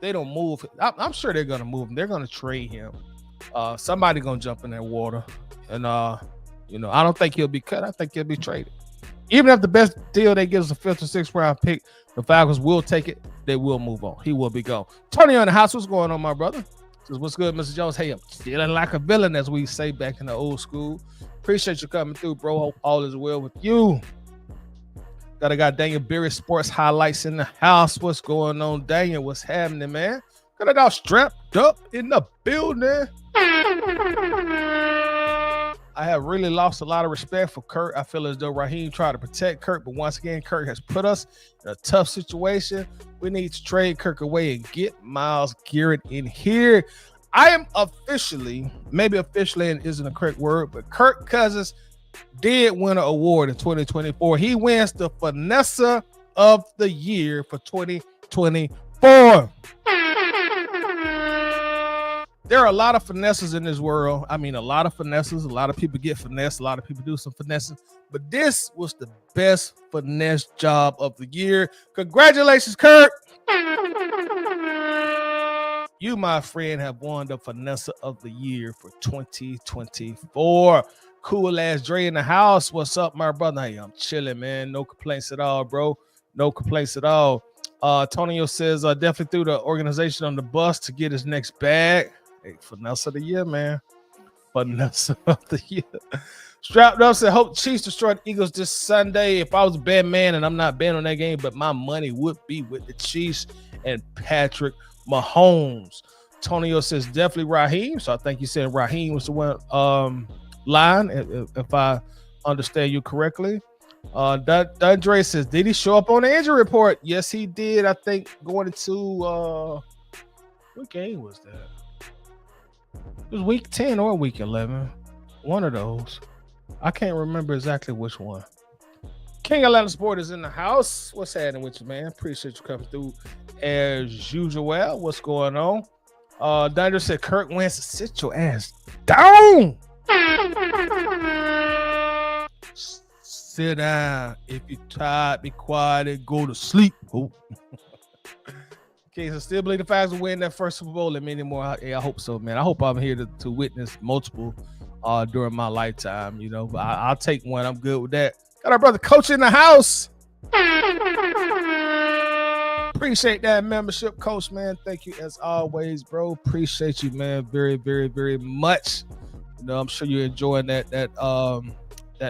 they don't move, I'm sure they're gonna move him. They're gonna trade him. Somebody gonna jump in that water, and I don't think he'll be cut. I think he'll be traded. Even if the best deal they give us a 5th or 6th round pick, the Falcons will take it. They will move on. He will be gone. Tony in the house, what's going on, my brother? Says, what's good, Mr. Jones? Hey, I'm feeling like a villain, as we say back in the old school. Appreciate you coming through, bro. Hope all is well with you. Got Daniel Berry Sports Highlights in the house. What's going on, Daniel? What's happening, man? Got it all strapped up in the building. I have really lost a lot of respect for Kirk. I feel as though Raheem tried to protect Kirk, but once again, Kirk has put us in a tough situation. We need to trade Kirk away and get Myles Garrett in here. I am officially, maybe officially isn't a correct word, but Kirk Cousins did win an award in 2024. He wins the Finesse of the Year for 2024. There are a lot of finesses in this world. I mean, a lot of finesses. A lot of people get finesse. A lot of people do some finesses. But this was the best finesse job of the year. Congratulations, Kirk. You, my friend, have won the Finesse of the Year for 2024. Cool ass Dre in the house. What's up, my brother? Hey, I'm chilling, man. No complaints at all, bro. No complaints at all. Tonio says, definitely threw the organization on the bus to get his next bag. Hey, Finesse of the Year, man. Finesse of the Year. Strapped up said, hope Chiefs destroy the Eagles this Sunday. If I was a bad man, and I'm not betting on that game, but my money would be with the Chiefs and Patrick Mahomes. Tonio says, definitely Raheem. So I think you said Raheem was the one line, if I understand you correctly. Dundre says, did he show up on the injury report? Yes, he did. I think going into what game was that? It was week 10 or week 11. One of those. I can't remember exactly which one. King Atlanta Sport is in the house. What's happening with you, man? Appreciate you coming through as usual. What's going on? Dundre said, Kirk wins to sit your ass down. Sit down. If you're tired, be quiet and go to sleep. Oh. Okay, so still believe the Falcons will win that first Super Bowl and many more. I hope so, man. I hope I'm here to witness multiple during my lifetime, you know. But I'll take one. I'm good with that. Got our brother Coach in the house. Appreciate that membership, Coach, man. Thank you as always, bro. Appreciate you, man. Very, very, very much. You know, I'm sure you're enjoying that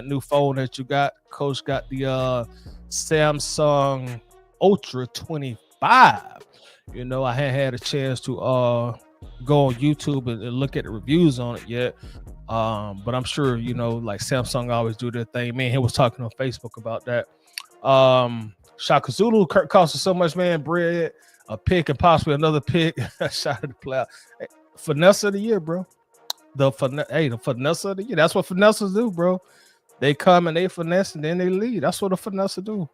new phone that you got. Coach got the Samsung Ultra 25. You know, I hadn't had a chance to go on YouTube and look at the reviews on it yet. But I'm sure, you know, like Samsung always do their thing. Man, he was talking on Facebook about that. Shaka Zulu, Kirk Cousins so much, man. Bread, a pick, and possibly another pick. Shot at the player. Hey, Finesse of the Year, bro. The Finesse of the Year. That's what finesses do, bro. They come and they finesse and then they lead. That's what a finesse do.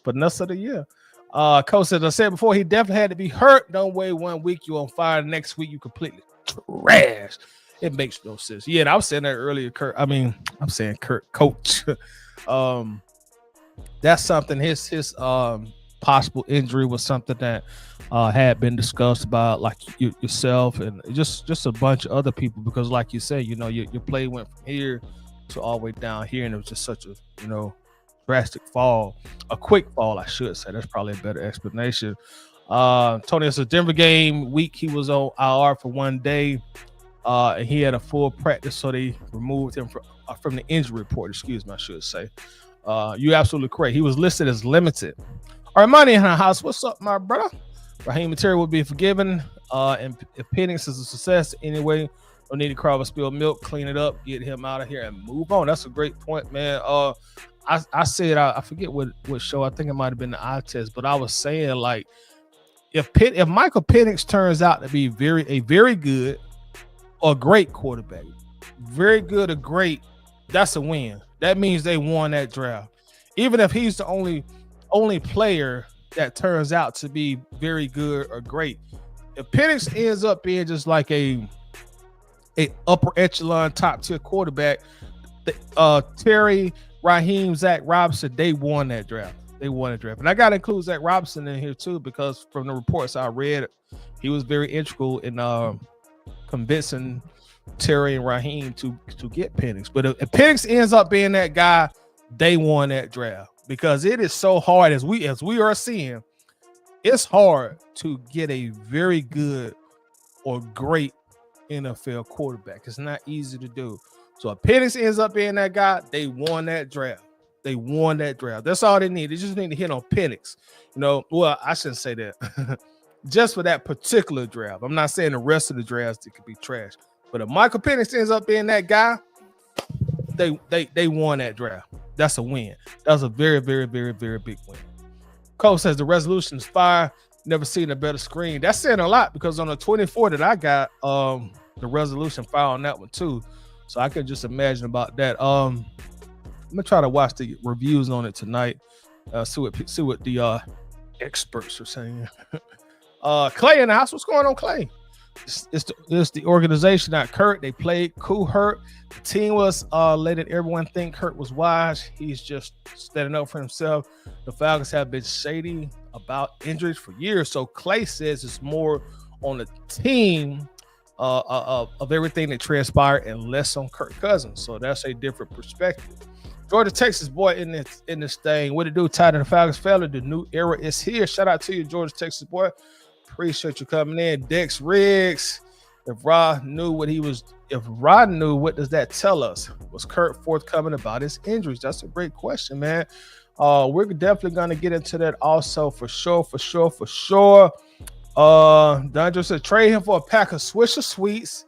Finesse of the Year. Coach said, I said before, he definitely had to be hurt. Don't wait 1 week, you on fire. Next week, you completely trash. It makes no sense. Yeah, and I was saying that earlier, Kirk. I mean, I'm saying Kirk, Coach. That's something. His possible injury was something that had been discussed about, like yourself and just a bunch of other people. Because, like you said, you know, your play went from here to all the way down here, and it was just such a, you know, drastic fall, a quick fall, I should say. That's probably a better explanation. Tony, it's a Denver game week. He was on IR for 1 day, and he had a full practice, so they removed him from the injury report. Excuse me, I should say. You're absolutely correct. He was listed as limited. All right, money in the house. What's up, my brother? Raheem Material will be forgiven. And if Penix is a success anyway, don't need to cry over spilled milk, clean it up, get him out of here, and move on. That's a great point, man. I said, I forget what show. I think it might have been the eye test, but I was saying, like, if Michael Penix turns out to be a very good or great quarterback, very good or great, that's a win. That means they won that draft. Even if he's the only player that turns out to be very good or great, if Penix ends up being just like a upper echelon top tier quarterback, Terry, Raheem, Zach Robinson, they won that draft. They won the draft. And I got to include Zach Robinson in here too, because from the reports I read, he was very integral in convincing Terry and Raheem to get Penix. But if Penix ends up being that guy, they won that draft, because it is so hard, as we are seeing, it's hard to get a very good or great NFL quarterback. It's not easy to do. So if Penix ends up being that guy, they won that draft. They won that draft. That's all they need. They just need to hit on Penix. Well, I shouldn't say that. Just for that particular draft. I'm not saying the rest of the drafts it could be trash. But if Michael Penix ends up being that guy, they won that draft. That's a win. That was a very, very, very, very big win. Cole says the resolution is fire. Never seen a better screen. That's saying a lot, because on the 24 that I got, the resolution fire on that one too. So I could just imagine about that. I'm gonna try to watch the reviews on it tonight. See what the experts are saying. Clay in the house. What's going on, Clay? It's the organization, not Kurt. They played cool hurt. The team was letting everyone think Kurt was wise. He's just standing up for himself. The Falcons have been shady about injuries for years. So Clay says it's more on the team of everything that transpired and less on Kirk Cousins. So that's a different perspective. Georgia, Texas boy in this thing. What it do? Tied in the Falcons fella. The new era is here. Shout out to you, Georgia, Texas boy. Appreciate you coming in. Dex Riggs. If Rod knew, what does that tell us? Was Kurt forthcoming about his injuries? That's a great question, man. We're definitely gonna get into that also for sure. Dundra said trade him for a pack of Swisher Sweets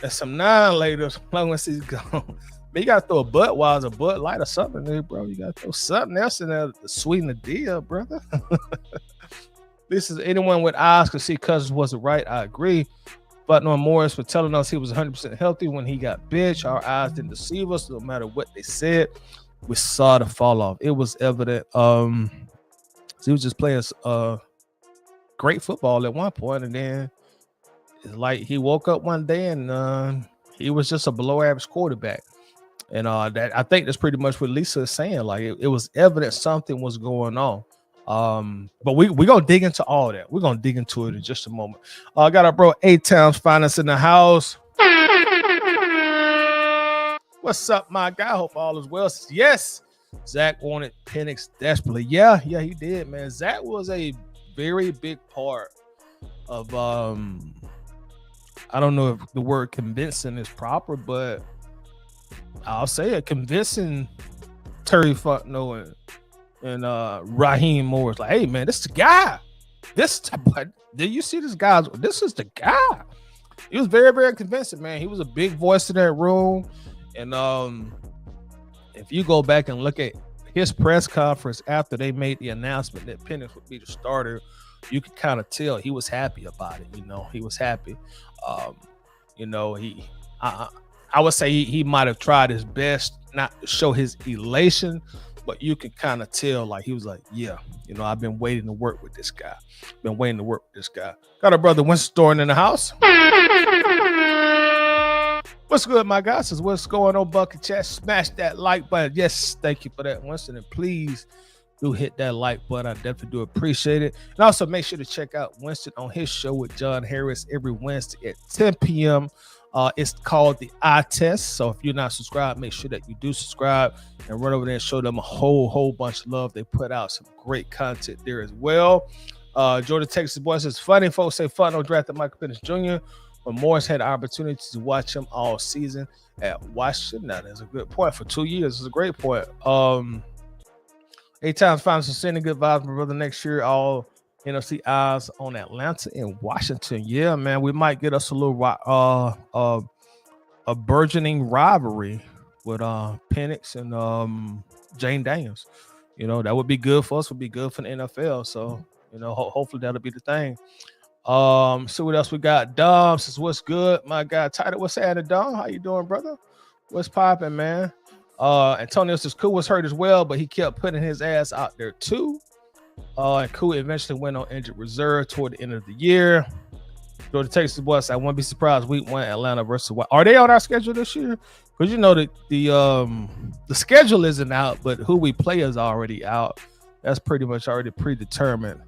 and some 9-laters long as he's gone. Man, you gotta throw a Budweiser, Bud Light or something there, bro. You gotta throw something else in there to sweeten the deal, brother. This is anyone with eyes could see Cousins wasn't right. I agree. But no Morris for telling us he was 100% healthy when he got benched. Our eyes didn't deceive us. No matter what they said, we saw the fall off. It was evident. He was just playing great football at one point, and then it's like he woke up one day and he was just a below average quarterback. And that I think that's pretty much what Lisa is saying. Like it was evident something was going on. But we're gonna dig into all that. We're gonna dig into it in just a moment. I got our bro 8 Towns Finance in the house. What's up, my guy? Hope all is well. Yes, Zach wanted Penix desperately. Yeah, he did, man. Zach was a very big part of I don't know if the word convincing is proper, but I'll say it, convincing Terry Fontenot and Raheem Morris, like, hey man, this is the guy. Did you see this guy? This is the guy. He was very, very convincing, man. He was a big voice in that room. And if you go back and look at his press conference after they made the announcement that Penix would be the starter, you could kind of tell he was happy about it. He was happy. I would say he might have tried his best not to show his elation, but you could kind of tell, like, he was like, yeah, I've been waiting to work with this guy. Got a brother Winston Thorne in the house. What's good, my guys? Says, what's going on, Bucket Chat? Smash that like button. Yes, thank you for that, Winston. And please do hit that like button. I definitely do appreciate it. And also make sure to check out Winston on his show with John Harris every Wednesday at 10 p.m. It's called the Eye Test. So if you're not subscribed, make sure that you do subscribe and run over there and show them a whole bunch of love. They put out some great content there as well. Georgia, Texas boy says, funny folks say Fontenot drafted Michael Penix Jr. when Morris had the opportunity to watch him all season at Washington. Now, that's a good point. For 2 years, it's a great point. 8 times finals, sending good vibes, my brother. Next year, all NFC eyes on Atlanta and Washington. Yeah, man, we might get us a little a burgeoning rivalry with Penix and Jane Daniels. That would be good for us. Would be good for the NFL. So hopefully that'll be the thing. See what else we got. Dom says, what's good, my guy? Title, what's happening, Dom? How you doing, brother? What's popping, man? Antonio says Koo was hurt as well, but he kept putting his ass out there too. And Koo eventually went on injured reserve toward the end of the year. Georgia Texas boys, I wouldn't be surprised week 1 Atlanta versus what? Are they on our schedule this year? Because the schedule isn't out, but who we play is already out. That's pretty much already predetermined.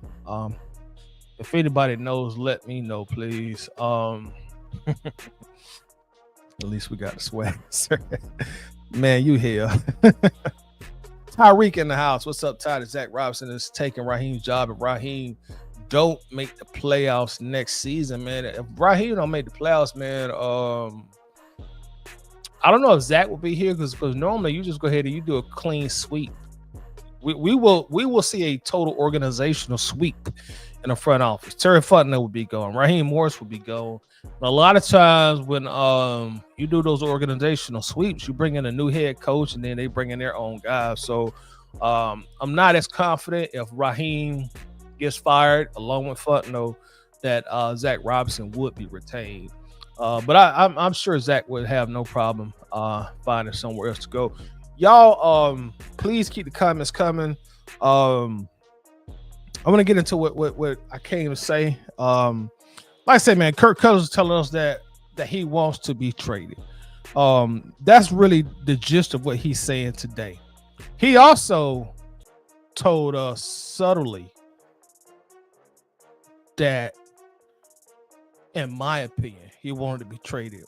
If anybody knows, let me know, please. At least we got the swag. Man, you here. Tyreek in the house. What's up, Ty? Zach Robinson is taking Raheem's job. If Raheem don't make the playoffs next season, man. If Raheem don't make the playoffs, man, I don't know if Zach will be here because normally you just go ahead and you do a clean sweep. We will see a total organizational sweep in the front office. Terry Fontenot will be gone. Raheem Morris will be gone. And a lot of times when you do those organizational sweeps, you bring in a new head coach and then they bring in their own guys. So I'm not as confident if Raheem gets fired along with Fontenot that Zach Robinson would be retained. But I'm sure Zach would have no problem finding somewhere else to go. Y'all, please keep the comments coming. I'm gonna get into what I came to say. Like I said, man, Kirk Cousins is telling us that he wants to be traded. That's really the gist of what he's saying today. He also told us subtly that, in my opinion, he wanted to be traded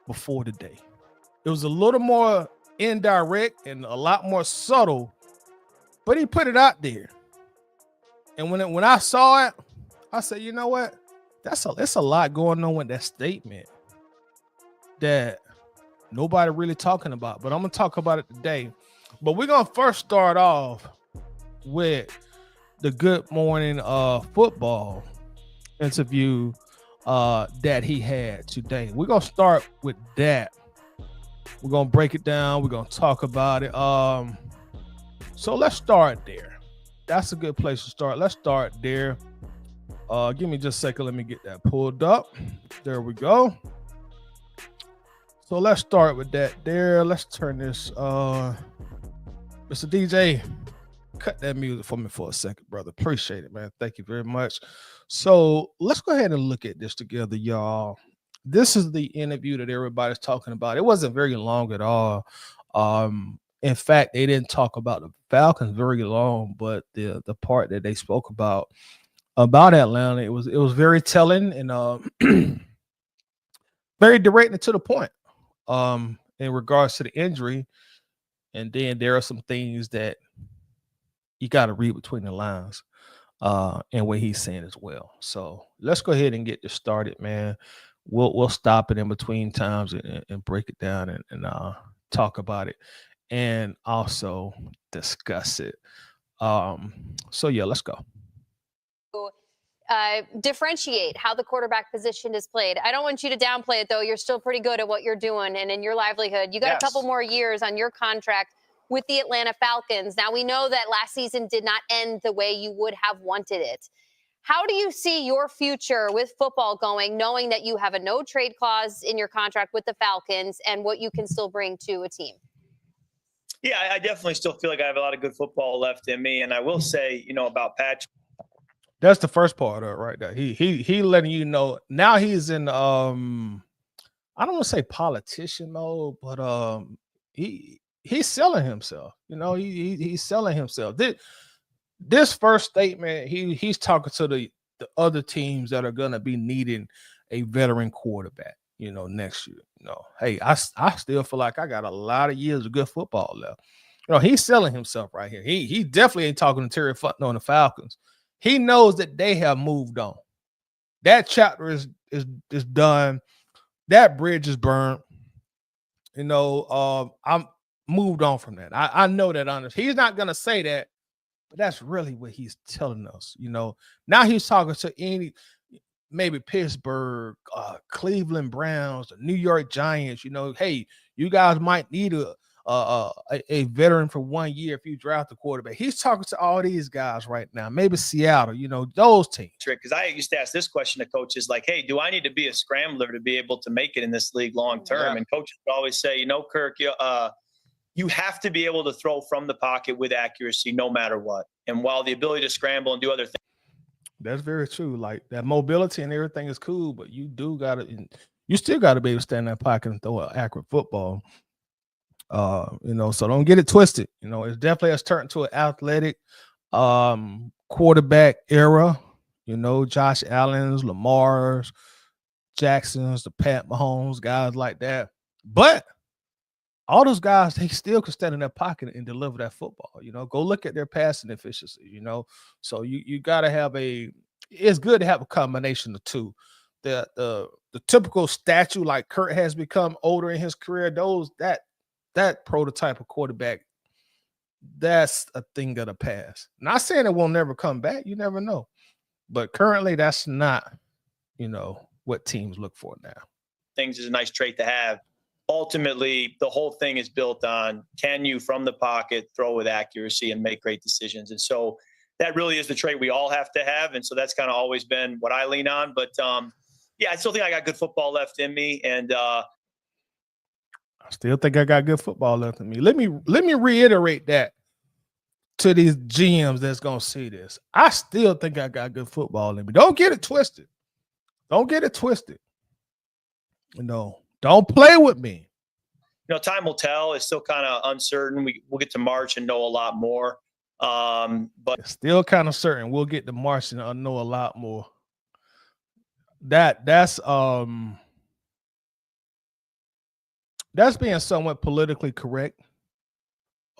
before the day. It was a little more indirect and a lot more subtle, but he put it out there. And when I saw it, I said, you know what? That's a lot going on with that statement that nobody really talking about. But I'm gonna talk about it today. But we're gonna first start off with the Good Morning Football interview that he had today. We're gonna start with that. We're gonna break it down. We're gonna talk about it. So let's start there. That's a good place to start. Let's start there. Give me just a second. Let me get that pulled up. There we go. So let's start with that there. Let's turn this. Mr. DJ, cut that music for me for a second, brother. Appreciate it, man. Thank you very much. So let's go ahead and look at this together, y'all. This is the interview that everybody's talking about. It wasn't very long at all. In fact, they didn't talk about the Falcons very long, but the part that they spoke about Atlanta, it was very telling and very direct and to the point in regards to the injury. And then there are some things that you got to read between the lines and what he's saying as well. So let's go ahead and get this started, man. We'll stop it in between times and break it down and talk about it and also discuss it. So yeah, let's go. Differentiate how the quarterback position is played. I don't want you to downplay it, though. You're still pretty good at what you're doing and in your livelihood. You got a couple more years on your contract with the Atlanta Falcons. Now, we know that last season did not end the way you would have wanted it. How do you see your future with football going, knowing that you have a no trade clause in your contract with the Falcons and what you can still bring to a team? Yeah, I definitely still feel like I have a lot of good football left in me. And I will say, about Patrick. That's the first part of it right there. He letting you know now he's in I don't want to say politician mode, but he's selling himself. He's selling himself. This first statement, he's talking to the other teams that are gonna be needing a veteran quarterback, next year. Hey, I still feel like I got a lot of years of good football left. He's selling himself right here. He definitely ain't talking to Terry Fontenot on the Falcons. He knows that they have moved on. That chapter is done. That bridge is burned. I'm moved on from that. I know that honestly. He's not gonna say that, but that's really what he's telling us. Now he's talking to maybe Pittsburgh, Cleveland Browns, the New York Giants. Hey, you guys might need a veteran for 1 year if you draft a quarterback. He's talking to all these guys right now. Maybe Seattle, those teams. Because I used to ask this question to coaches like, hey, do I need to be a scrambler to be able to make it in this league long term? Yeah. And coaches would always say, Kirk, you have to be able to throw from the pocket with accuracy no matter what. And while the ability to scramble and do other things. That's very true. Like that mobility and everything is cool, but you still got to be able to stand in that pocket and throw an accurate football. So don't get it twisted. It's definitely has turned to an athletic quarterback era, Josh Allen's, Lamar's, Jackson's, the Pat Mahomes, guys like that. But all those guys, they still can stand in their pocket and deliver that football. Go look at their passing efficiency. So you got to have it's good to have a combination of two. The typical statue like Kirk has become older in his career. That prototype of quarterback, that's a thing of the past. Not saying it will never come back. You never know. But currently, that's not, what teams look for now. Things is a nice trait to have. Ultimately, the whole thing is built on, can you from the pocket throw with accuracy and make great decisions? And so that really is the trait we all have to have. And so that's kind of always been what I lean on. But I still think I got good football left in me. And I still think I got good football left in me. Let me reiterate that to these GMs that's going to see this. I still think I got good football in me. Don't get it twisted. Don't play with me. Time will tell. It's still kind of uncertain. We'll get to March and know a lot more. But it's still kind of certain. We'll get to March and know a lot more. That's being somewhat politically correct.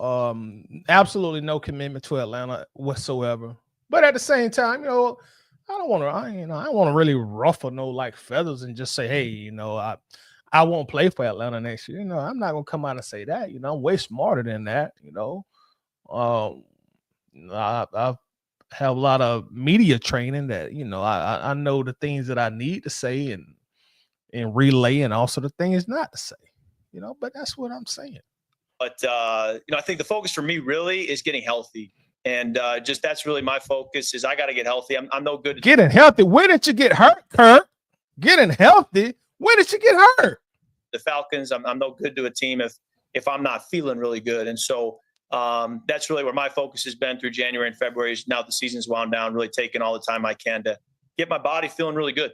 Absolutely no commitment to Atlanta whatsoever. But at the same time, I don't want to really ruffle no like feathers and just say, hey, I won't play for Atlanta next year. I'm not gonna come out and say that. I'm way smarter than that. I have a lot of media training that I know the things that I need to say and relay, and also the things not to say. But that's what I'm saying. But I think the focus for me really is getting healthy. And just that's really my focus is I got to get healthy. I'm no good at getting healthy. When did you get hurt, Kirk? Getting healthy. When did you get hurt? The Falcons. I'm no good to a team if I'm not feeling really good. And so that's really where my focus has been through January and February. Now the season's wound down, really taking all the time I can to get my body feeling really good.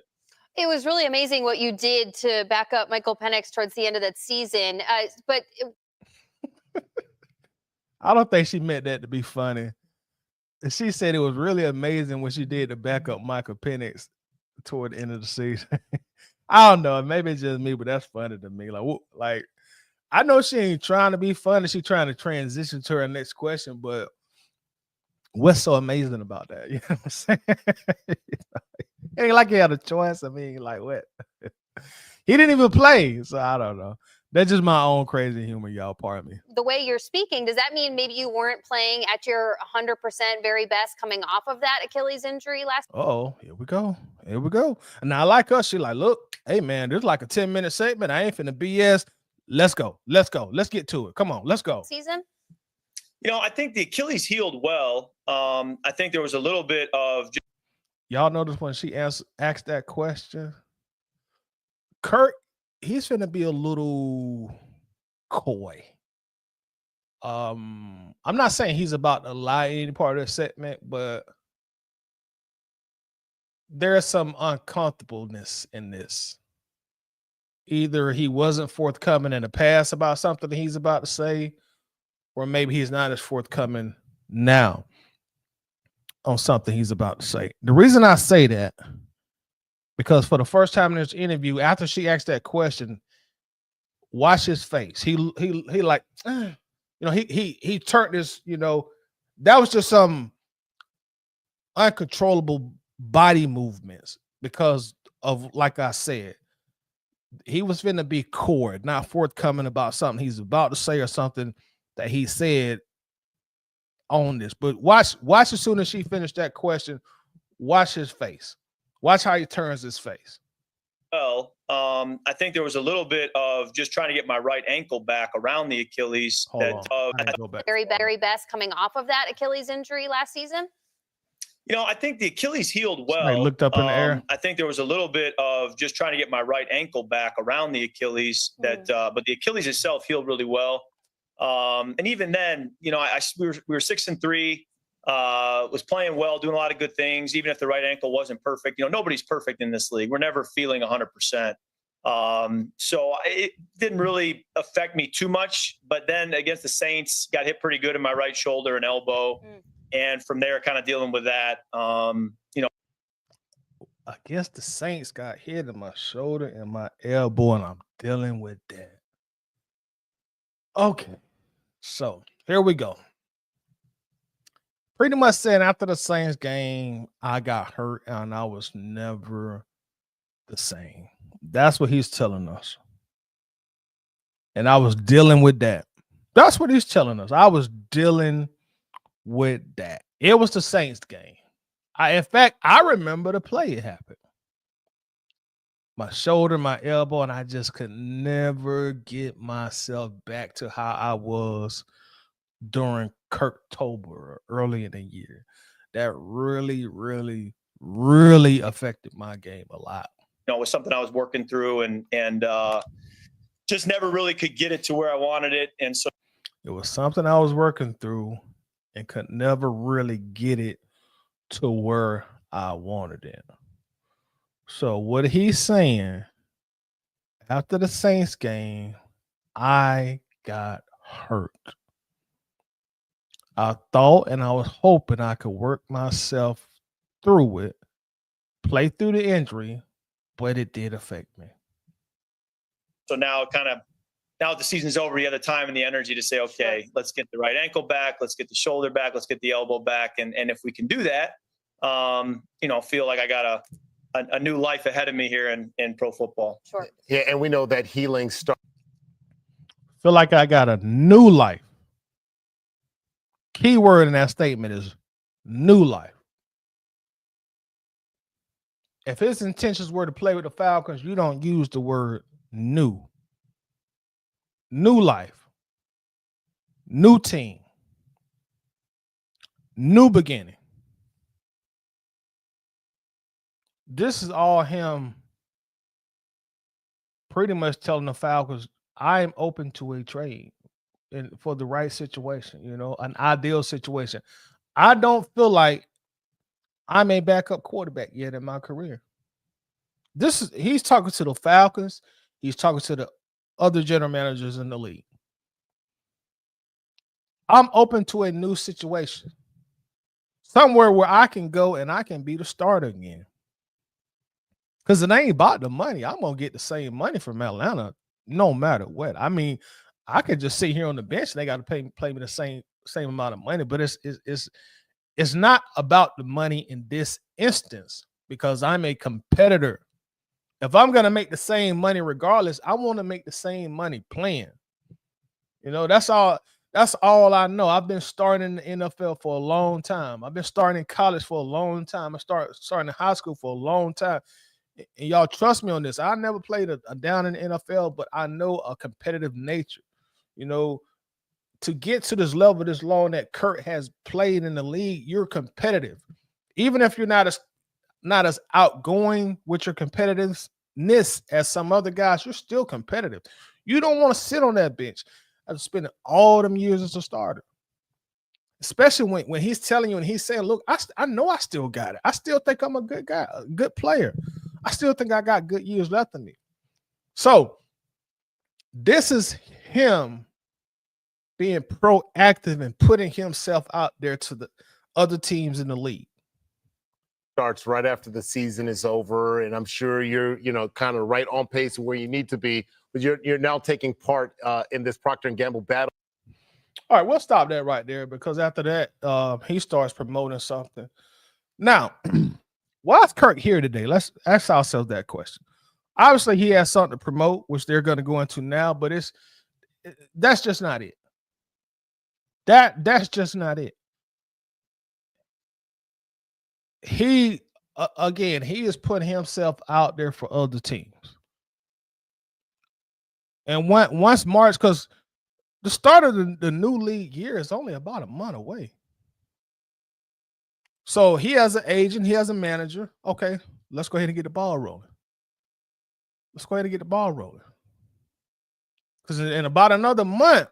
It was really amazing what you did to back up Michael Penix towards the end of that season. I don't think she meant that to be funny. She said it was really amazing what she did to back up Michael Penix toward the end of the season. I don't know. Maybe it's just me, but that's funny to me. Like I know she ain't trying to be funny. She's trying to transition to her next question, but what's so amazing about that? You know what I'm saying? Ain't like he had a choice. I mean, like what? He didn't even play, so I don't know. That's just my own crazy humor, y'all. Pardon me. The way you're speaking, does that mean maybe you weren't playing at your 100% very best coming off of that Achilles injury last? Oh, here we go. And I like us. She like, look, hey man, there's like a 10-minute segment. I ain't finna BS. Let's go. Let's get to it. Come on, let's go. Season. I think the Achilles healed well. I think there was a little bit of. Y'all notice when she asked that question, Kirk, he's finna be a little coy. I'm not saying he's about to lie any part of the segment, but there's some uncomfortableness in this. Either he wasn't forthcoming in the past about something that he's about to say, or maybe he's not as forthcoming now on something he's about to say. The reason I say that, because for the first time in this interview, after she asked that question, watch his face. He like, he turned this, that was just some uncontrollable body movements because of, like I said, he was finna be coy, not forthcoming about something he's about to say or something that he said on this. But watch as soon as she finished that question, watch his face. Watch how he turns his face. Well, I think there was a little bit of just trying to get my right ankle back around the Achilles. Very best coming off of that Achilles injury last season. I think the Achilles healed well. I looked up in the air. I think there was a little bit of just trying to get my right ankle back around the Achilles. But the Achilles itself healed really well. And even then, we were 6-3. Was playing well, doing a lot of good things, even if the right ankle wasn't perfect. Nobody's perfect in this league. We're never feeling 100%. So it didn't really affect me too much. But then against the Saints, got hit pretty good in my right shoulder and elbow. And from there, kind of dealing with that, I guess the Saints got hit in my shoulder and my elbow, and I'm dealing with that. Okay, so here we go. Pretty much saying after the Saints game, I got hurt and I was never the same. That's what he's telling us. And I was dealing with that. That's what he's telling us. I was dealing with that. It was the Saints game. In fact, I remember the play it happened. My shoulder, my elbow, and I just could never get myself back to how I was during Kirktober early in the year. That really, really, really affected my game a lot. It was something I was working through and just never really could get it to where I wanted it. And so it was something I was working through and could never really get it to where I wanted it. So what he's saying, after the Saints game, I got hurt. I thought and I was hoping I could work myself through it, play through the injury, but it did affect me. So now the season's over, you have the time and the energy to say, okay, let's get the right ankle back, let's get the shoulder back, let's get the elbow back. And if we can do that, feel like I got a new life ahead of me here in pro football. Sure. Yeah, and we know that healing starts. Feel like I got a new life. Key word in that statement is new life. If his intentions were to play with the Falcons, you don't use the word new. New life. New team. New beginning. This is all him pretty much telling the Falcons, I am open to a trade for the right situation, an ideal situation. I don't feel I'm a backup quarterback yet in my career. He's talking to the Falcons. He's talking to the other general managers in the league. I'm open to a new situation. Somewhere where I can go and I can be the starter again. Because it ain't about the money. I'm going to get the same money from Atlanta no matter what. I mean, I could just sit here on the bench and they got to play me the same amount of money. But it's not about the money in this instance because I'm a competitor. If I'm going to make the same money regardless, I want to make the same money playing. That's all I know. I've been starting in the NFL for a long time. I've been starting in college for a long time. I starting in high school for a long time. And y'all trust me on this. I never played a down in the NFL, but I know a competitive nature. To get to this level this long that Kirk has played in the league, you're competitive. Even if you're not as outgoing with your competitiveness as some other guys, you're still competitive. You don't want to sit on that bench after spending all them years as a starter. Especially when he's telling you and he's saying, look, I know I still got it. I still think I'm a good guy, a good player. I still think I got good years left in me. So this is him being proactive and putting himself out there to the other teams in the league. Starts right after the season is over, and I'm sure you're, kind of right on pace where you need to be, but you're now taking part in this Procter & Gamble battle. All right, we'll stop that right there because after that, he starts promoting something. Now, why is Kirk here today? Let's ask ourselves that question. Obviously, he has something to promote, which they're going to go into now, but that's just not it. That's just not it. He is putting himself out there for other teams. And once March, because the start of the new league year is only about a month away. So he has an agent, he has a manager. Okay, let's go ahead and get the ball rolling. Because in about another month,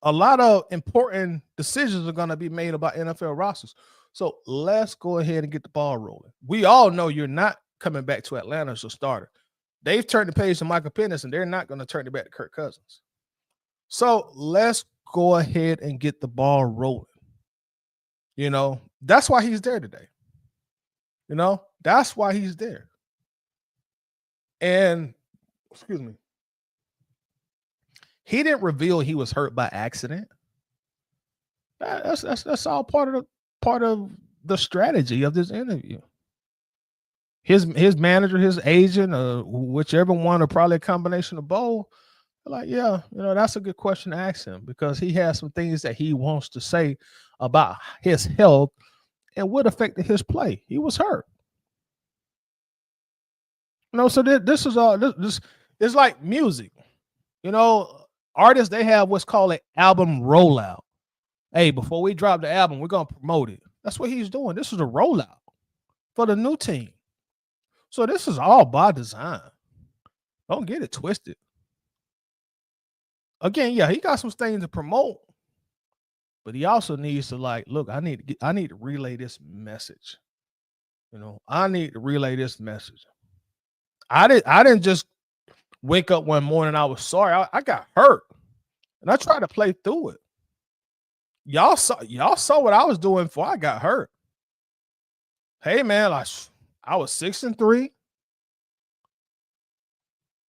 a lot of important decisions are going to be made about NFL rosters. So let's go ahead and get the ball rolling. We all know you're not coming back to Atlanta as a starter. They've turned the page to Michael Penix, and they're not going to turn it back to Kirk Cousins. So let's go ahead and get the ball rolling. You know, that's why he's there today. You know, that's why he's there. And excuse me, he didn't reveal he was hurt by accident. That's all part of the strategy of this interview. His manager, his agent, whichever one, or probably a combination of both. Like, yeah, you know, that's a good question to ask him, because he has some things that he wants to say about his health and what affected his play. He was hurt. You know, so this is all this is like music. You know, artists, they have what's called an album rollout. Hey, before we drop the album, we're gonna promote it. That's what he's doing. This is a rollout for the new team. So this is all by design. Don't get it twisted. Again, yeah, he got some things to promote, but he also needs to, like, look, I need to relay this message. You know, I need to relay this message. I didn't just wake up one morning, I was sorry. I got hurt, and I tried to play through it. Y'all saw what I was doing before I got hurt. Hey man, I was 6-3,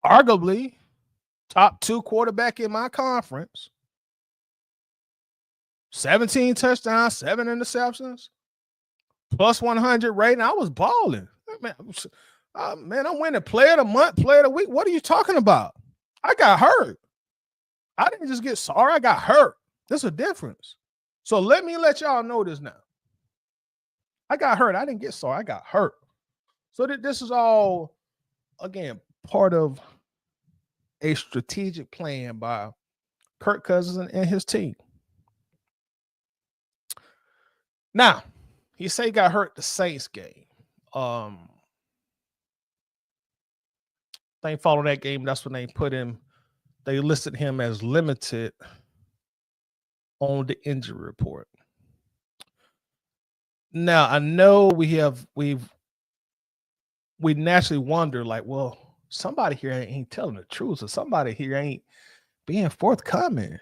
arguably top 2 quarterback in my conference. 17 touchdowns, 7 interceptions, plus 100 rating. I was balling. Man, I'm winning player of the month, player of the week. What are you talking about? I got hurt. I didn't just get sorry. I got hurt. There's a difference. So let me let y'all know this now. I got hurt. I didn't get sorry. I got hurt. So this is all, again, part of a strategic plan by Kirk Cousins and his team. Now, he say he got hurt the Saints game. I think following that game, that's when they listed him as limited on the injury report. Now, I know we naturally wonder, like, well, somebody here ain't telling the truth, or somebody here ain't being forthcoming.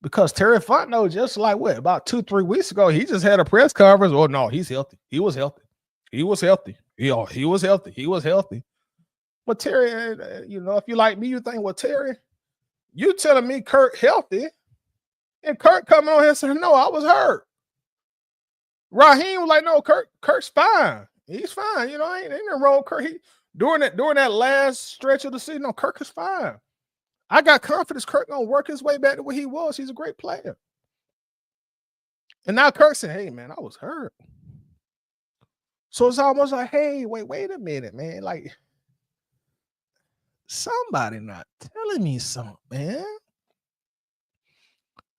Because Terry Fontenot, just like about 2-3 weeks ago, he just had a press conference. Oh no, he's healthy. He was healthy. He was healthy. He was healthy. He was healthy. But Terry, you know, if you like me, you think, well, Terry, you telling me Kirk healthy, and Kirk coming on here and saying, no, I was hurt. Raheem was like, no, Kirk's fine. He's fine. You know, ain't nothing wrong with Kirk. During that last stretch of the season, no, Kirk is fine. I got confidence Kirk gonna work his way back to where he was. He's a great player. And now Kirk said, hey, man, I was hurt. So it's almost like, hey, wait a minute, man. Like, somebody not telling me something, man.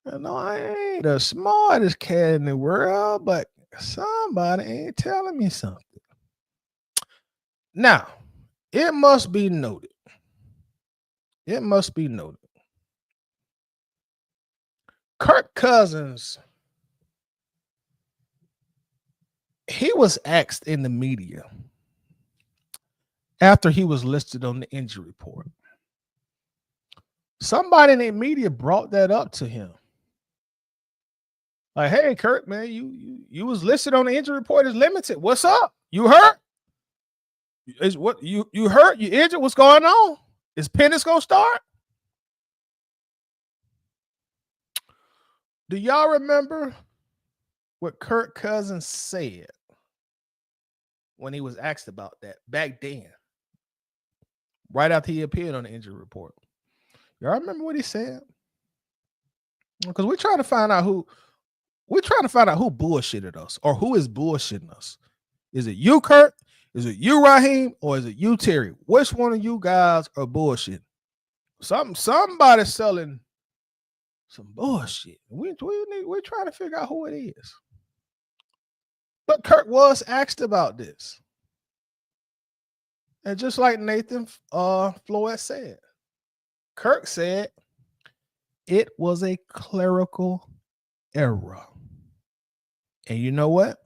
You know, I ain't the smartest cat in the world, but somebody ain't telling me something. Now, it must be noted. Kirk Cousins, he was asked in the media after he was listed on the injury report. Somebody in the media brought that up to him. Like, hey, Kirk, man, you was listed on the injury report as limited. What's up? You hurt? Is what you hurt? You injured? What's going on? Is Penix gonna start? Do y'all remember what Kirk Cousins said when he was asked about that back then, right after he appeared on the injury report? Y'all remember what he said? Because we're trying to find out who bullshitted us, or who is bullshitting us. Is it you, Kirk? Is it you, Raheem? Or is it you, Terry? Which one of you guys are bullshit? Somebody's selling some bullshit. We're trying to figure out who it is. But Kirk was asked about this. And just like Nathan Flores said, Kirk said it was a clerical error. And you know what?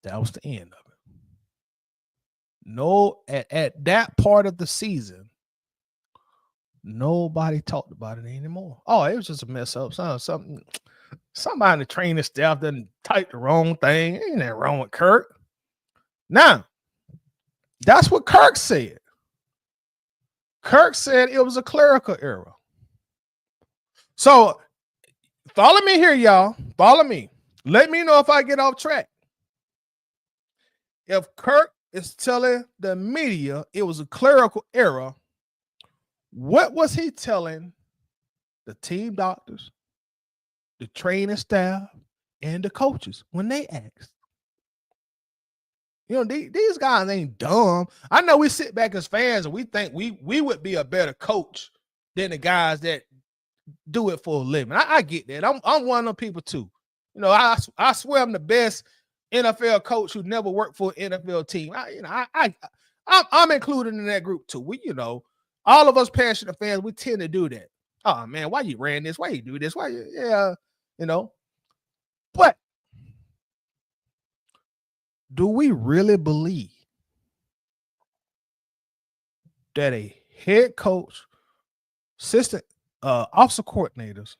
That was the end of it. No, at that part of the season, nobody talked about it anymore. Oh, it was just a mess up. Something somebody in the training staff done typed the wrong thing. Ain't that wrong with Kirk? Now, that's what Kirk said. Kirk said it was a clerical error. So follow me here, y'all. Follow me. Let me know if I get off track. If Kirk is telling the media it was a clerical error, what was he telling the team doctors, the training staff, and the coaches when they asked? You know, these guys ain't dumb. I know we sit back as fans and we think we would be a better coach than the guys that do it for a living. I get that. I'm one of them people too. You know, I swear I'm the best NFL coach who never worked for an NFL team. I'm included in that group too. We, you know, all of us passionate fans, we tend to do that. Oh man, why you ran this? Why you do this? Why you, yeah, you know. But do we really believe that a head coach, assistant, officer coordinators,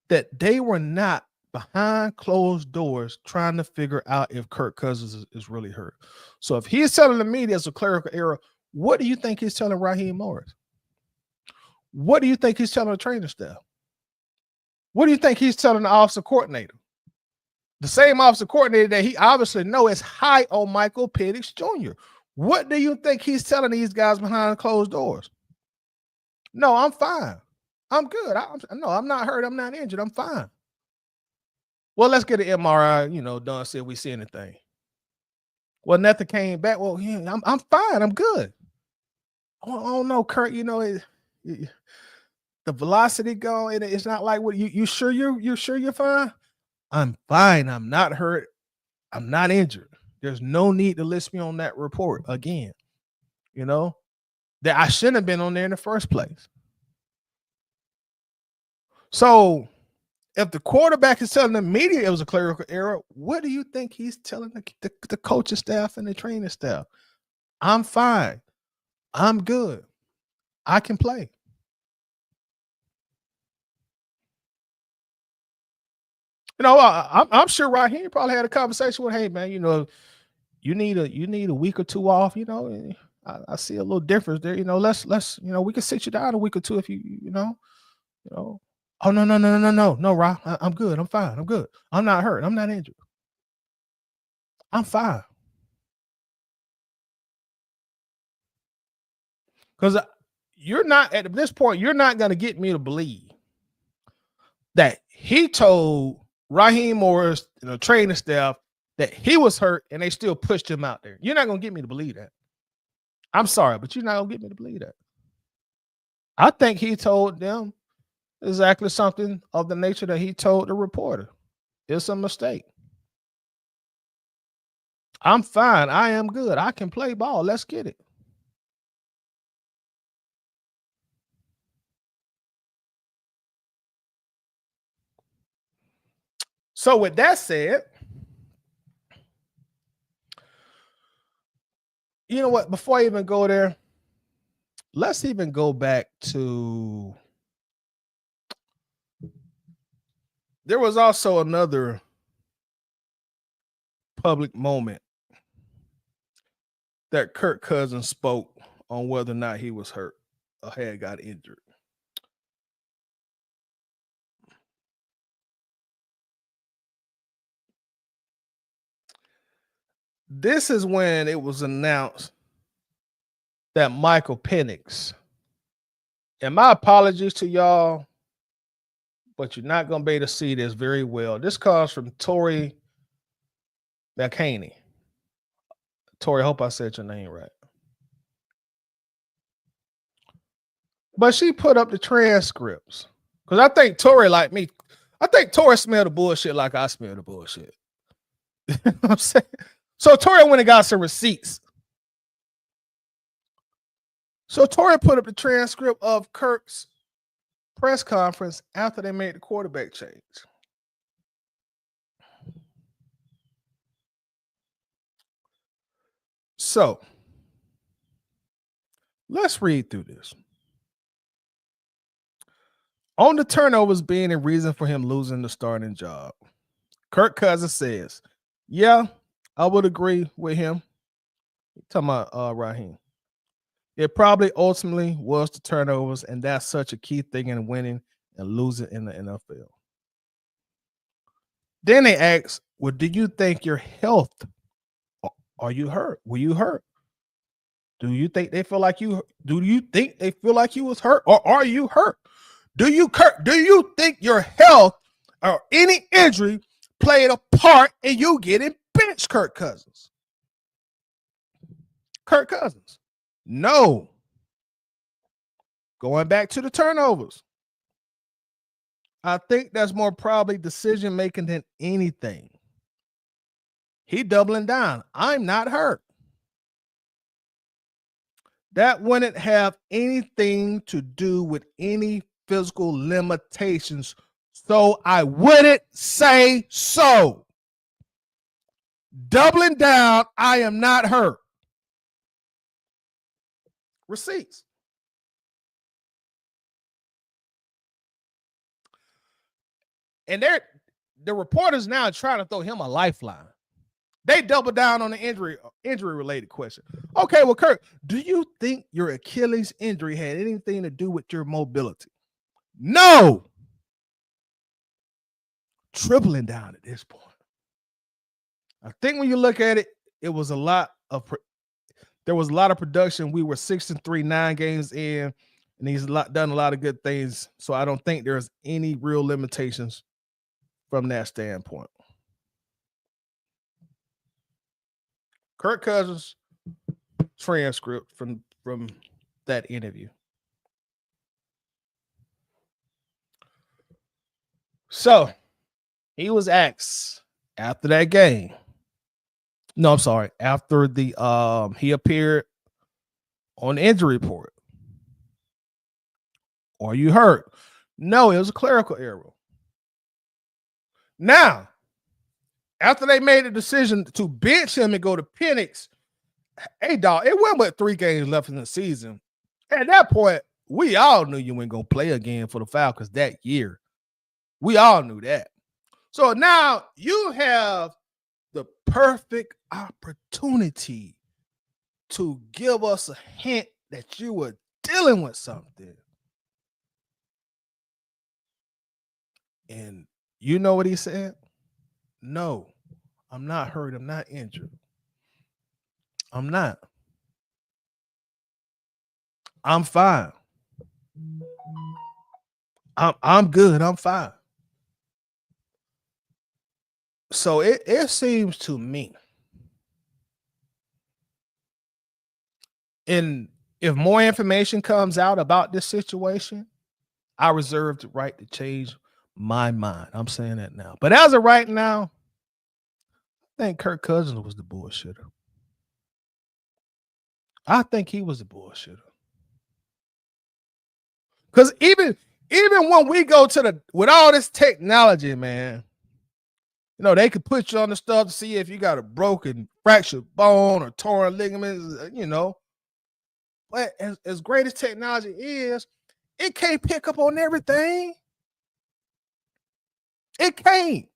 that they were not behind closed doors trying to figure out if Kirk Cousins is really hurt? So if he's telling the media it's a clerical error, what do you think he's telling Raheem Morris? What do you think he's telling the training staff? What do you think he's telling the officer coordinator? The same officer coordinator that he obviously knows is high on Michael Penix Jr. What do you think he's telling these guys behind closed doors? No, I'm fine. I'm good. I'm not hurt. I'm not injured. I'm fine. Well, let's get an MRI, you know, done, see if we see anything. Well, nothing came back. Well, yeah, I'm fine. I'm good. Oh no, Kurt, you know, the velocity going, it's not like what you sure you're sure you're fine? I'm fine. I'm not hurt. I'm not injured. There's no need to list me on that report again. You know, that I shouldn't have been on there in the first place. So if the quarterback is telling the media it was a clerical error, what do you think he's telling the coaching staff and the training staff? I'm fine. I'm good. I can play. You know, I'm sure Raheem probably had a conversation with, hey man, you know, you need a week or two off. You know, I see a little difference there. You know, let's you know, we can sit you down a week or two if you know. Oh no, Ra, I'm good. I'm fine. I'm good. I'm not hurt. I'm not injured. I'm fine. Because you're not at this point. You're not going to get me to believe that he told Raheem Morris and the training staff that he was hurt and they still pushed him out there. You're not going to get me to believe that. I'm sorry, but you're not going to get me to believe that. I think he told them exactly something of the nature that he told the reporter. It's a mistake. I'm fine. I am good. I can play ball. Let's get it. So with that said, you know what? Before I even go there, let's even go back to, there was also another public moment that Kirk Cousins spoke on whether or not he was hurt or had got injured. This is when it was announced that Michael Penix, and my apologies to y'all, but you're not going to be able to see this very well. This comes from Tori McHaney. Tori, I hope I said your name right. But she put up the transcripts. Because I think Tori, like me, I think Tori smelled the bullshit like I smell the bullshit. You know what I'm saying? So Tori went and got some receipts. So Tori put up the transcript of Kirk's press conference after they made the quarterback change. So let's read through this. On the turnovers being a reason for him losing the starting job, Kirk Cousins says, yeah, I would agree with him. Talking about Raheem. It probably ultimately was the turnovers, and that's such a key thing in winning and losing in the NFL. Then they ask, well, do you think your health, are you hurt? Were you hurt? Do you think they feel like you was hurt, or are you hurt? Do you think your health or any injury played a part in you getting benched, Kirk Cousins? Kirk Cousins. No. Going back to the turnovers. I think that's more probably decision making than anything. He doubling down. I'm not hurt. That wouldn't have anything to do with any physical limitations, so I wouldn't say so. Doubling down, I am not hurt. Receipts. And the reporters now are trying to throw him a lifeline. They double down on the injury-related question. Okay, well, Kirk, do you think your Achilles injury had anything to do with your mobility? No. Tripling down at this point. I think when you look at it, there was a lot of production. We were 6-3, 9 games in, and he's done a lot of good things. So I don't think there's any real limitations from that standpoint. Kirk Cousins transcript from that interview. So he was asked after that game. No, I'm sorry. After the he appeared on the injury report. Are you hurt? No, it was a clerical error. Now, after they made a decision to bench him and go to Penix, hey, dog, it wasn't but 3 games left in the season. At that point, we all knew you weren't going to play again for the Falcons that year. We all knew that. So now you have the perfect opportunity to give us a hint that you were dealing with something. And you know what he said? No, I'm not hurt. I'm not injured. I'm not. I'm fine. I'm good. I'm fine. So it seems to me, and if more information comes out about this situation, I reserve the right to change my mind. I'm saying that now. But as of right now, I think Kirk Cousins was the bullshitter. I think he was the bullshitter. Because even when we go to with all this technology, man, you know, they could put you on the stuff to see if you got a broken, fractured bone or torn ligaments, you know. But as great as technology is, it can't pick up on everything. It can't.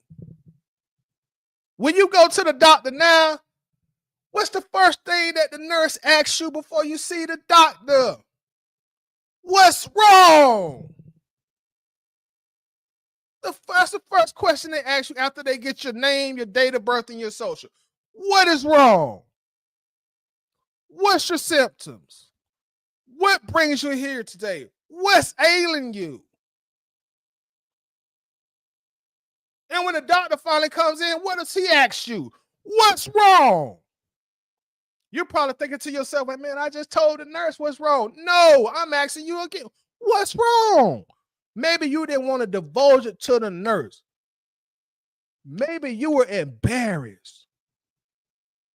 When you go to the doctor now, what's the first thing that the nurse asks you before you see the doctor? What's wrong? That's the first question they ask you after they get your name, your date of birth, and your social. What is wrong? What's your symptoms? What brings you here today? What's ailing you? And when the doctor finally comes in, what does he ask you? What's wrong? You're probably thinking to yourself, like, man, I just told the nurse what's wrong. No, I'm asking you again, what's wrong? Maybe you didn't want to divulge it to the nurse. Maybe you were embarrassed.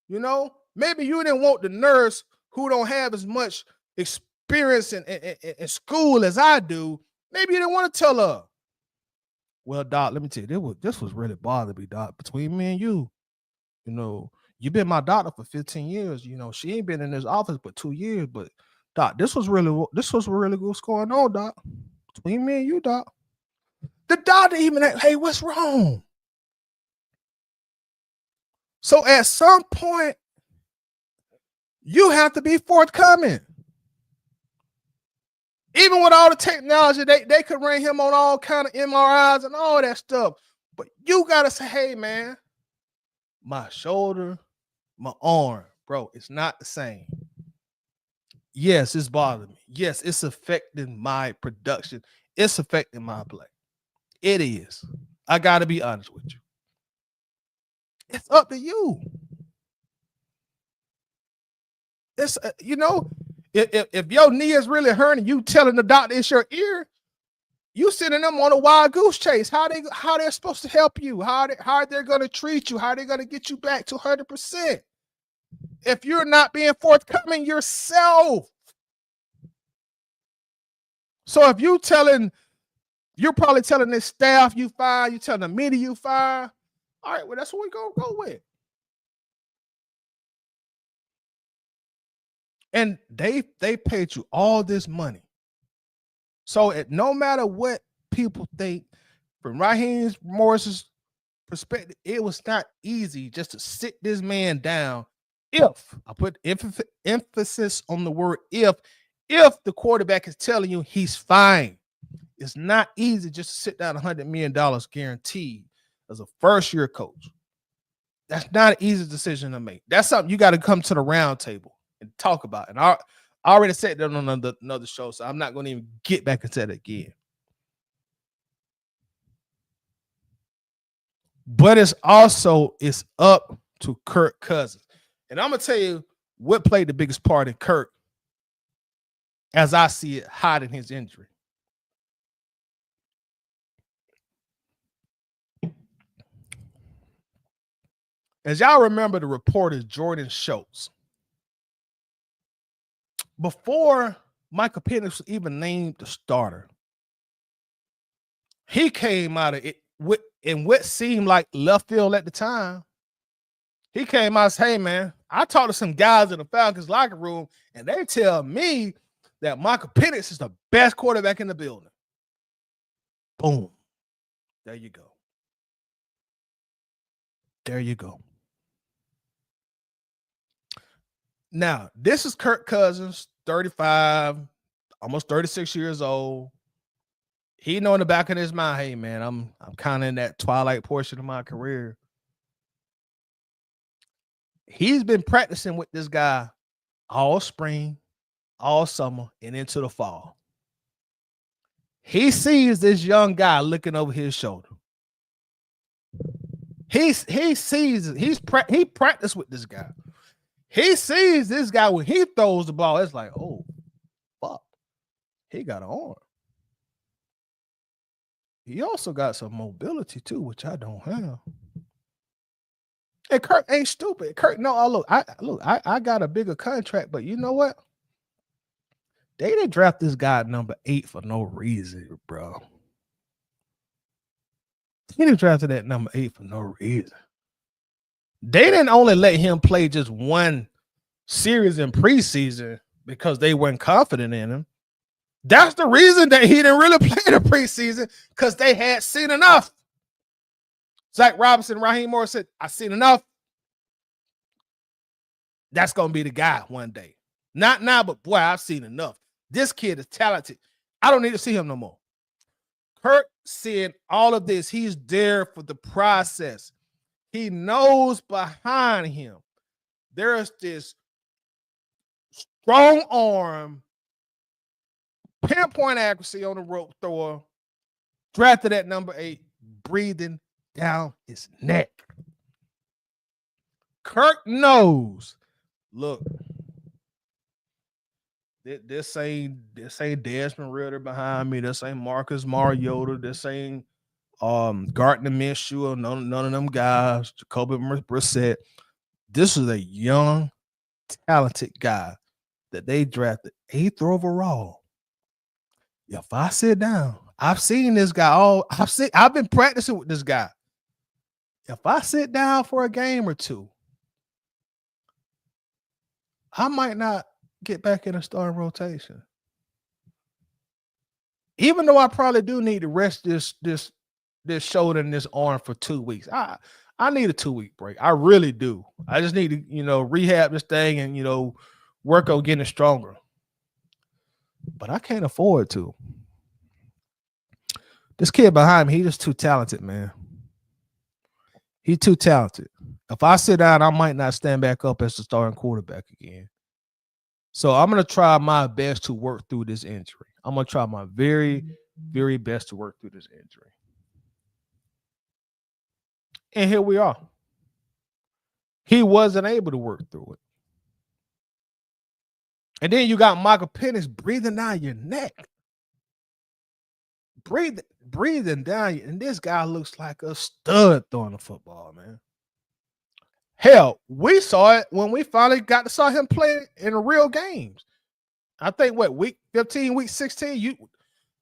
You know, maybe you didn't want the nurse who don't have as much experience in school as I do. Maybe you didn't want to tell her. Well, Doc, let me tell you, this was really bothering me, Doc. Between me and you, you know, you've been my doctor for 15 years. You know, she ain't been in this office but 2 years. But Doc, this was really what's going on, Doc. Between me and you, Doc. The doctor even, hey, what's wrong? So at some point, you have to be forthcoming. Even with all the technology, they could ring him on all kind of MRIs and all that stuff. But you got to say, hey, man, my shoulder, my arm, bro, it's not the same. Yes, it's bothering me. Yes, it's affecting my production. It's affecting my play. It is. I got to be honest with you. It's up to you. It's, if your knee is really hurting, you telling the doctor it's your ear, you sending them on a wild goose chase. How they're supposed to help you? How they're going to treat you? How they're going to get you back to 100%? If you're not being forthcoming yourself. So if you're probably telling this staff you fine, you're telling the media you fine. All right, well, that's what we're going to go with. And they paid you all this money. So no matter what people think, from Raheem Morris's perspective, it was not easy just to sit this man down. If I put emphasis on the word if the quarterback is telling you he's fine, it's not easy just to sit down $100 million guaranteed as a first-year coach. That's not an easy decision to make. That's something you got to come to the round table and talk about. And I already said that on another show, so I'm not going to even get back into that again. But it's up to Kirk Cousins. And I'm going to tell you what played the biggest part in Kirk, as I see it, hiding his injury. As y'all remember, the reporter Jordan Schultz, before Michael Penix was even named the starter, he came out of it in what seemed like left field at the time. He came out and said, hey, man, I talked to some guys in the Falcons locker room, and they tell me that Michael Penix is the best quarterback in the building. Boom. There you go. There you go. Now, this is Kirk Cousins, 35, almost 36 years old. He know in the back of his mind, hey, man, I'm kind of in that twilight portion of my career. He's been practicing with this guy all spring, all summer, and into the fall. He sees this young guy looking over his shoulder. He sees it. He practiced with this guy. He sees this guy when he throws the ball. It's like, oh, fuck. He got an arm. He also got some mobility too, which I don't have. And Kirk ain't stupid. Kirk, no, I got a bigger contract, but you know what? They didn't draft this guy at number 8 for no reason, bro. They didn't draft him at number 8 for no reason. They didn't only let him play just one series in preseason because they weren't confident in him. That's the reason that he didn't really play the preseason, because they had seen enough. Zach Robinson, Raheem Morris said, I seen enough. That's going to be the guy one day. Not now, but boy, I've seen enough. This kid is talented. I don't need to see him no more. Kirk said all of this. He's there for the process. He knows behind him there's this strong arm, pinpoint accuracy on the rope thrower, drafted at number 8, breathing down his neck. Kirk knows. Look, this ain't Desmond Ridder behind me. This ain't Marcus Mariota. This ain't Gardner Minshew. None of them guys. Jacoby Brissett. This is a young, talented guy that they drafted 8th overall. If I sit down, I've seen this guy I've been practicing with this guy. If I sit down for a game or two, I might not get back in a starting rotation. Even though I probably do need to rest this this shoulder and this arm for 2 weeks. I need a 2-week break. I really do. I just need to, rehab this thing and, work on getting stronger. But I can't afford to. This kid behind me, he's just too talented, man. He's too talented. If I sit down, I might not stand back up as the starting quarterback again. So I'm going to try my best to work through this injury. I'm going to try my very, very best to work through this injury. And here we are. He wasn't able to work through it. And then you got Michael Penix breathing down your neck. Breathing down. And this guy looks like a stud throwing the football, man. Hell, we saw it when we finally got to saw him play in the real games. I think, week 15, week 16,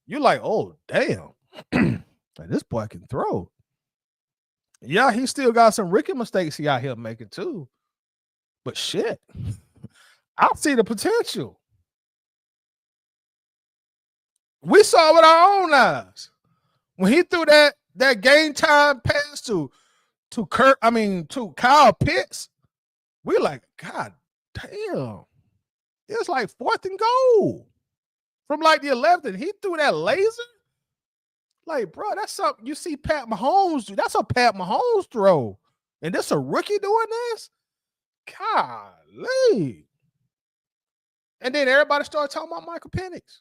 you're like, oh, damn. Like, this boy can throw. Yeah, he still got some rookie mistakes he out here making too. But shit, I see the potential. We saw it with our own eyes. When he threw that game time pass to Kyle Pitts, we're like, God damn. It's like 4th and goal. From like the 11th, and he threw that laser. Like, bro, that's something you see Pat Mahomes do. That's a Pat Mahomes throw. And this a rookie doing this? Golly. And then everybody started talking about Michael Penix.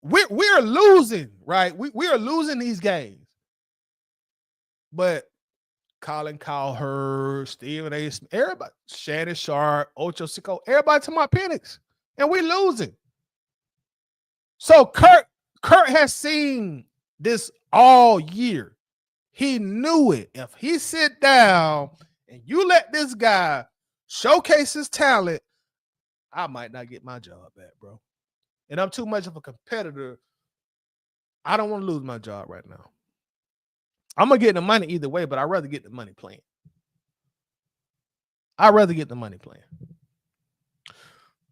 We're losing, right? We are losing these games. But Colin Cowherd, Stephen A. Smith, everybody, Shannon Sharp, Ocho Cinco, everybody talking about Penix. And we losing. So Kurt has seen this all year. He knew it. If he sit down and you let this guy showcase his talent, I might not get my job back, bro. And I'm too much of a competitor. I don't want to lose my job right now. I'm going to get the money either way, but I'd rather get the money playing. I'd rather get the money playing.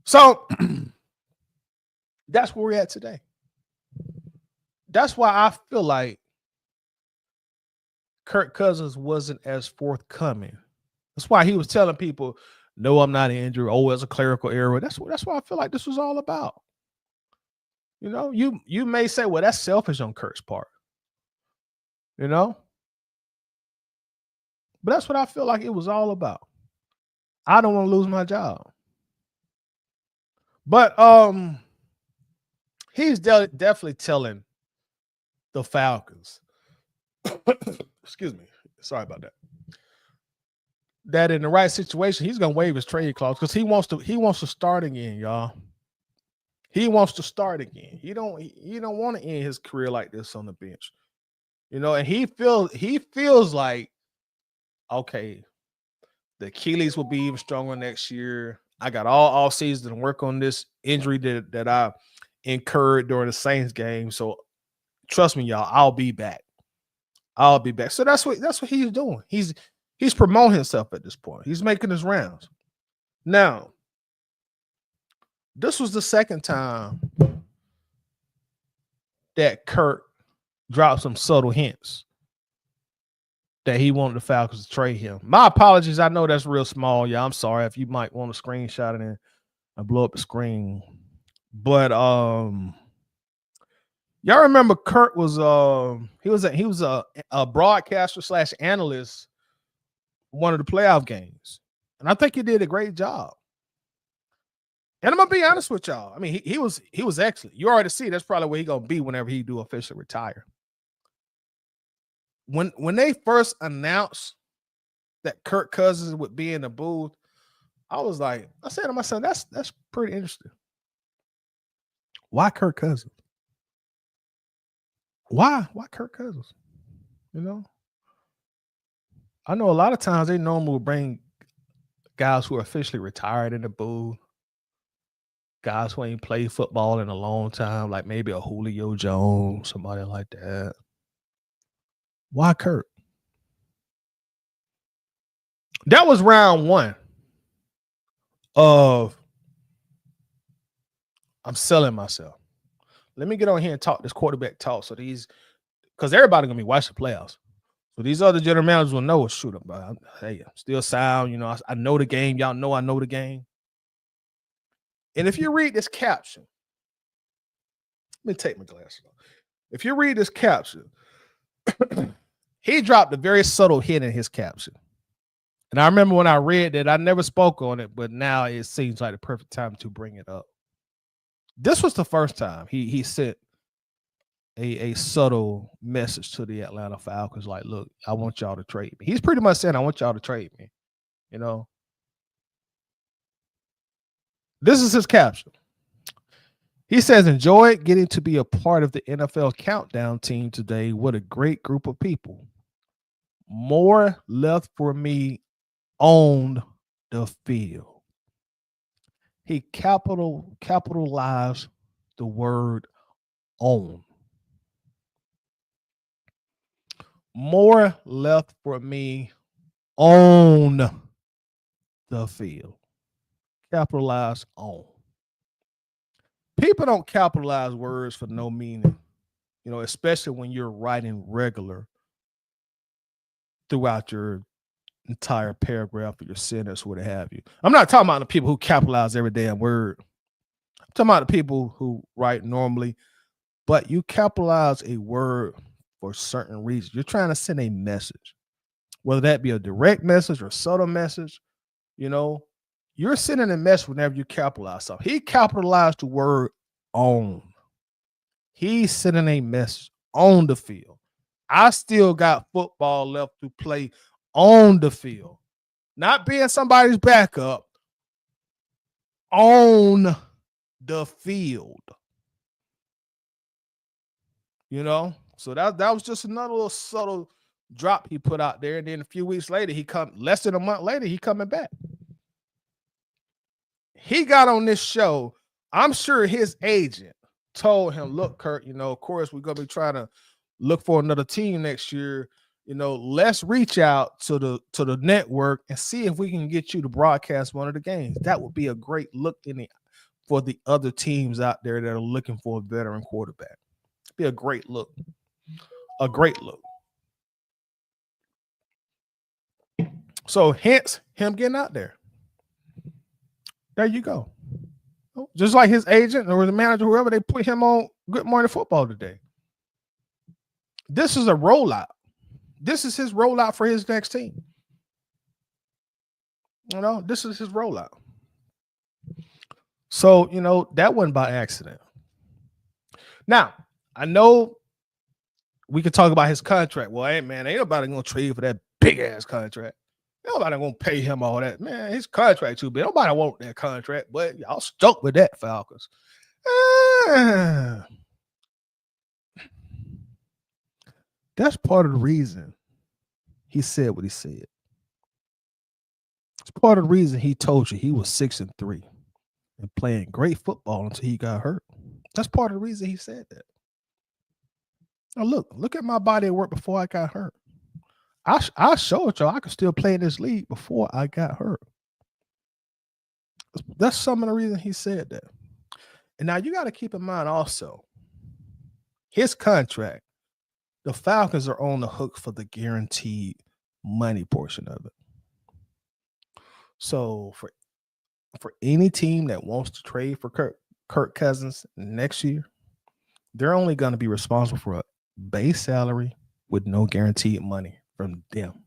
So that's where we're at today. That's why I feel like Kirk Cousins wasn't as forthcoming. That's why he was telling people, no, I'm not injured. Oh, it's a clerical error. That's why I feel like this was all about. You may say, well, that's selfish on Kirk's part. But that's what I feel like it was all about. I don't want to lose my job. But he's definitely telling the Falcons, excuse me, sorry about that in the right situation, he's gonna waive his trade clause because he wants to start again, y'all. He wants to start again. He don't want to end his career like this on the bench. And he feels like, okay, the Achilles will be even stronger next year. I got all season to work on this injury that I incurred during the Saints game. So trust me, y'all, I'll be back. So that's what he's doing. He's promoting himself at this point. He's making his rounds. Now, this was the second time that Kirk dropped some subtle hints that he wanted the Falcons to trade him. My apologies. I know that's real small. Yeah, I'm sorry if you might want to screenshot it and blow up the screen. But y'all remember Kirk was he was a broadcaster / analyst one of the playoff games. And I think he did a great job. And I'm gonna be honest with y'all. I mean, he was excellent. You already see that's probably where he's gonna be whenever he do officially retire. When they first announced that Kirk Cousins would be in the booth, I said to myself, that's pretty interesting. Why Kirk Cousins? Why Kirk Cousins? I know a lot of times they normally will bring guys who are officially retired in the booth, guys who ain't played football in a long time, like maybe a Julio Jones, somebody like that. Why Kirk? That was round one of I'm selling myself. Let me get on here and talk this quarterback talk so these because everybody gonna be watching the playoffs. So these other general managers will know, shoot up, but hey, I'm still sound. You know, I know the game. Y'all know I know the game. And if you read this caption, let me take my glasses off. If you read this caption, he dropped a very subtle hint in his caption. And I remember when I read that, I never spoke on it, but now it seems like the perfect time to bring it up. This was the first time he sent a subtle message to the Atlanta Falcons, like, look, I want y'all to trade me. He's pretty much saying, I want y'all to trade me. You know, this is his caption. He says, enjoyed getting to be a part of the NFL countdown team today. What a great group of people. More left for me on the field. He capitalized the word own. More left for me on the field. Capitalize on. People don't capitalize words for no meaning, you know, especially when you're writing regular throughout your entire paragraph or your sentence, what have you. I'm not talking about the people who capitalize every damn word. I'm talking about the people who write normally, but you capitalize a word for certain reasons. You're trying to send a message, whether that be a direct message or subtle message. You know, you're sending a message whenever you capitalize something. He capitalized the word on. He's sending a message on the field. I still got football left to play on the field. Not being somebody's backup. On the field. You know? So that was just another little subtle drop he put out there. And then a few weeks later, less than a month later, he coming back. He got on this show. I'm sure his agent told him, look, Kirk, you know, of course, we're going to be trying to look for another team next year. You know, let's reach out to the network and see if we can get you to broadcast one of the games. That would be a great look for the other teams out there that are looking for a veteran quarterback. It'd be a great look. A great look. So hence him getting out there. There you go. Just like his agent or the manager, whoever, they put him on Good Morning Football today. This is a rollout. This is his rollout for his next team. You know, this is his rollout. So, you know, that wasn't by accident. Now, I know we could talk about his contract. Well, hey, man, ain't nobody going to trade for that big-ass contract. Nobody going to pay him all that. Man, his contract too big. Nobody want that contract, but y'all stuck with that, Falcons. That's part of the reason he said what he said. It's part of the reason he told you he was 6-3 and playing great football until he got hurt. That's part of the reason he said that. Now look at my body at work before I got hurt. I showed y'all I could still play in this league before I got hurt. That's some of the reason he said that. And now you got to keep in mind also, his contract, the Falcons are on the hook for the guaranteed money portion of it. So for any team that wants to trade for Kirk Cousins next year, they're only going to be responsible for a base salary with no guaranteed money from them.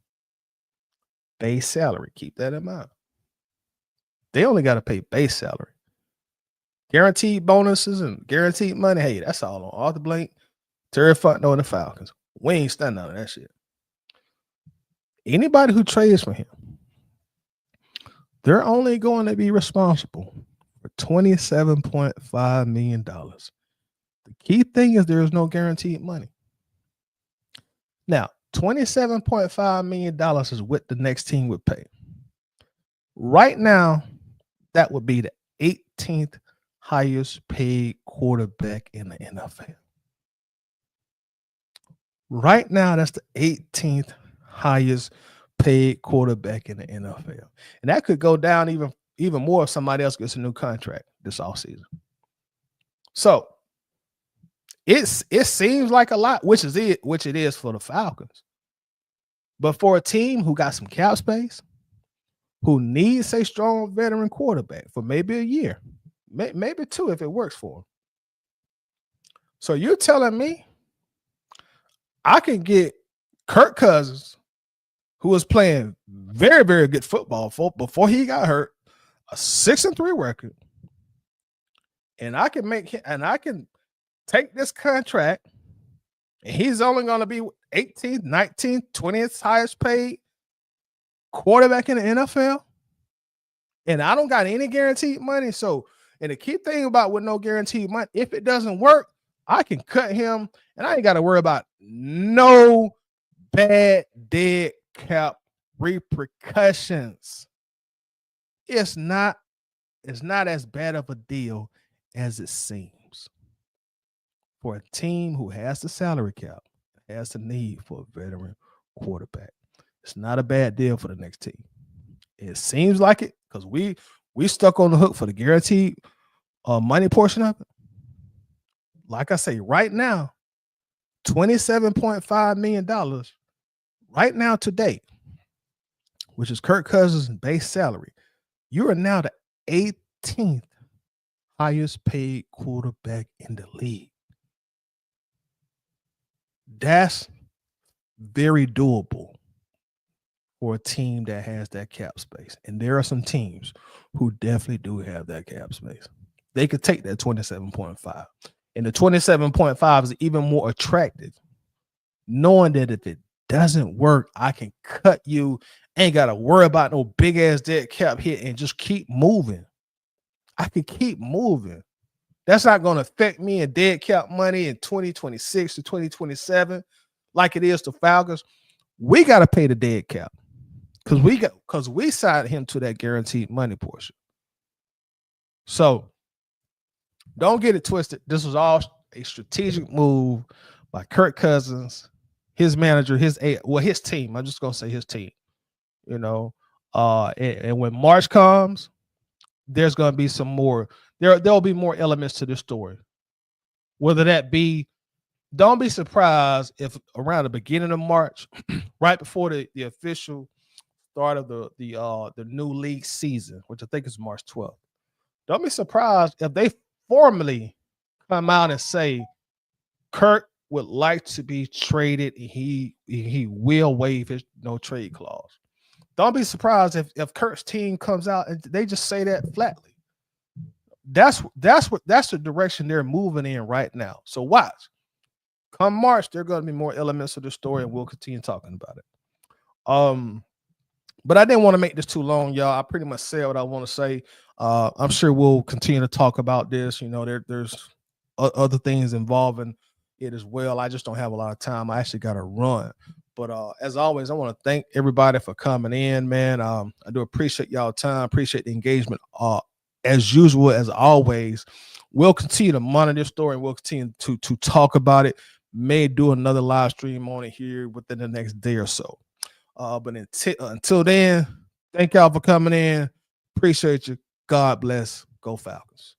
Base salary. Keep that in mind. They only got to pay base salary. Guaranteed bonuses and guaranteed money. Hey, that's all on Arthur Blank, Terry Fontenot, and the Falcons. We ain't standing out of that shit. Anybody who trades for him, they're only going to be responsible for $27.5 million. The key thing is there is no guaranteed money. Now, $27.5 million is what the next team would pay. Right now, that would be the 18th highest paid quarterback in the NFL. Right now, that's the 18th highest paid quarterback in the NFL. And that could go down even more if somebody else gets a new contract this offseason. So, it seems like a lot, which it is for the Falcons. But for a team who got some cap space, who needs a strong veteran quarterback for maybe a year, maybe 2 if it works for them. So you're telling me I can get Kirk Cousins, who was playing very, very good football before he got hurt, a 6-3 record, and I can take this contract, and he's only going to be 18th, 19th, 20th highest paid quarterback in the NFL, and I don't got any guaranteed money. So, and the key thing about with no guaranteed money, if it doesn't work, I can cut him, and I ain't got to worry about no bad dead cap repercussions. It's not as bad of a deal as it seems for a team who has the salary cap, has the need for a veteran quarterback. It's not a bad deal for the next team. It seems like it because we stuck on the hook for the guaranteed money portion of it. Like I say, right now, $27.5 million right now today, which is Kirk Cousins' base salary. You are now the 18th highest paid quarterback in the league. That's very doable for a team that has that cap space. And there are some teams who definitely do have that cap space. They could take that 27.5. And the 27.5 is even more attractive, knowing that if it doesn't work, I can cut you. Ain't got to worry about no big ass dead cap hit and just keep moving. I can keep moving. That's not going to affect me in dead cap money in 2026 to 2027 like it is to Falcons. We got to pay the dead cap because we signed him to that guaranteed money portion. So don't get it twisted. This was all a strategic move by Kirk Cousins, his manager, his team. I'm just gonna say his team. And when March comes, there's gonna be some more. There'll be more elements to this story. Whether that be, don't be surprised if around the beginning of March, right before the official start of the new league season, which I think is March 12th. Don't be surprised if they formally come out and say Kirk would like to be traded. He will waive his no trade clause. Don't be surprised if Kirk's team comes out and they just say that flatly. That's the direction they're moving in right now. So watch. Come March, there are going to be more elements of the story, and we'll continue talking about it. But I didn't want to make this too long, y'all. I pretty much said what I want to say. I'm sure we'll continue to talk about this. There's other things involving it as well. I just don't have a lot of time. I actually got to run. But as always, I want to thank everybody for coming in, man. I do appreciate y'all time. Appreciate the engagement. As usual, as always, we'll continue to monitor this story, and we'll continue to talk about it. May do another live stream on it here within the next day or so. But until then, thank y'all for coming in. Appreciate you. God bless. Go Falcons.